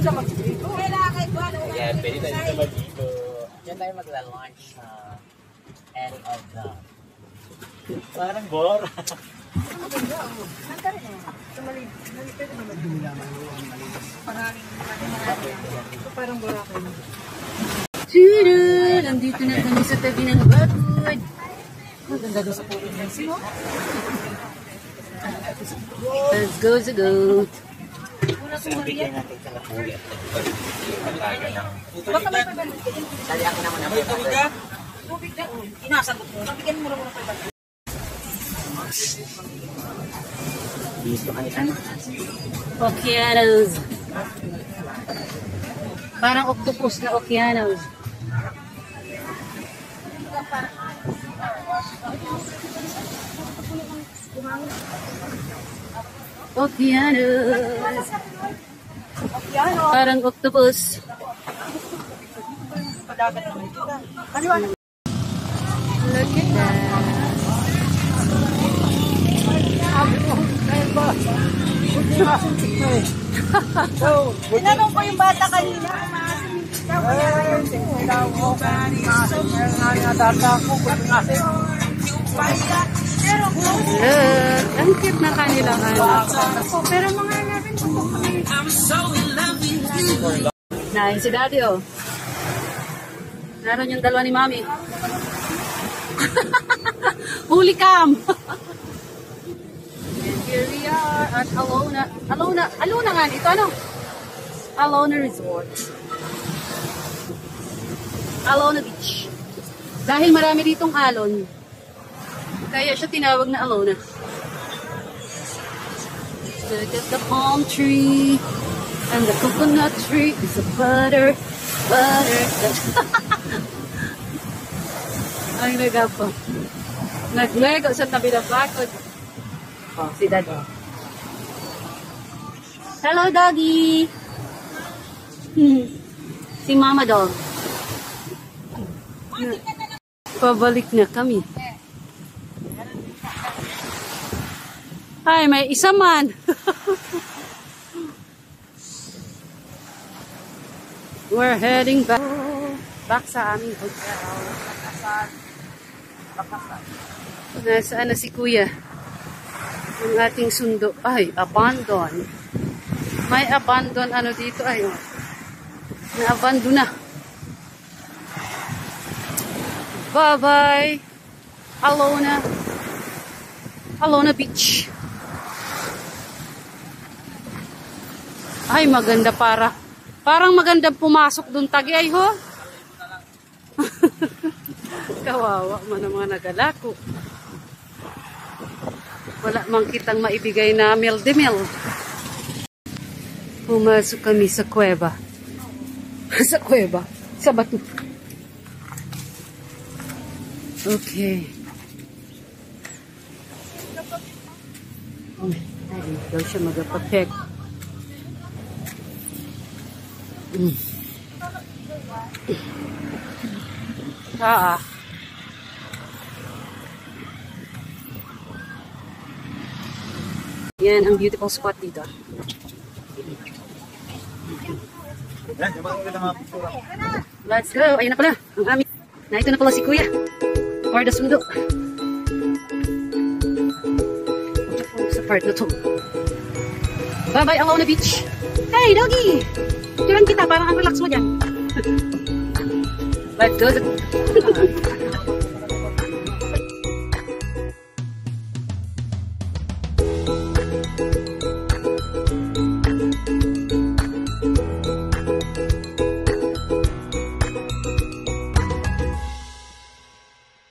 Ayan, pwede tayo dito mag-ibo. Diyan tayo magla-launch sa end of the... Parang bora. Parang bora kayo. Tira! Nandito na kami sa tabi ng bakod. Ang ganda doon sa puwin ng sino. Let's go sa goat. Bigyan natin sa napuli at nagpapagaga ng... Baka may pabalik. Dali ako naman ang Tubig na. Inasagot mo. Bigyan mo na pabalik. dito kanina. Okeanos. Parang octopus na okeanos. Okeanos. Parang octopus. Look at that. Tinanong ko yung bata kanina. Look, ang cute na kanilang anak. Pero mga natin Nahin si Daddy, oh. Naroon yung dalawa ni Mami. Huli cam! And here we are at Alona nga ito, ano? Alona Resort. Alona Beach. Dahil marami ditong alon, kaya siya tinawag na Alona. Look at the palm tree. And the coconut tree is a butter. Ang nagapa. Naglego sa tabi ng bakod. Oh, si Dad. Hello, Doggy. Si Mama Dog. Pabalik na kami. Ay, may isa man. We're heading back sa aming hotel. Nasaan na si Kuya? Ang ating sundo. Ay, abandon. May abandon ano dito. Ay, oh. Na-abandon na. Bye-bye. Alona Beach. Ay, maganda parang magandang pumasok dun tagi ay ho. Kawawa man ang mga nagalako. Wala mang kitang maibigay na mil de mil. Pumasok kami sa kuweba. Sa kuweba. Sa bato. Okay. Ay, daw siya magapapek. Yan ang beautiful spot dito. Let's go. Ayun na pala. Ang aming. Ito na pala si Kuya. For the sundo. Sa part na to. Bye-bye, Alona Beach. Hey, doggy! Turan kita, parang ang relax mo dyan. Let's go.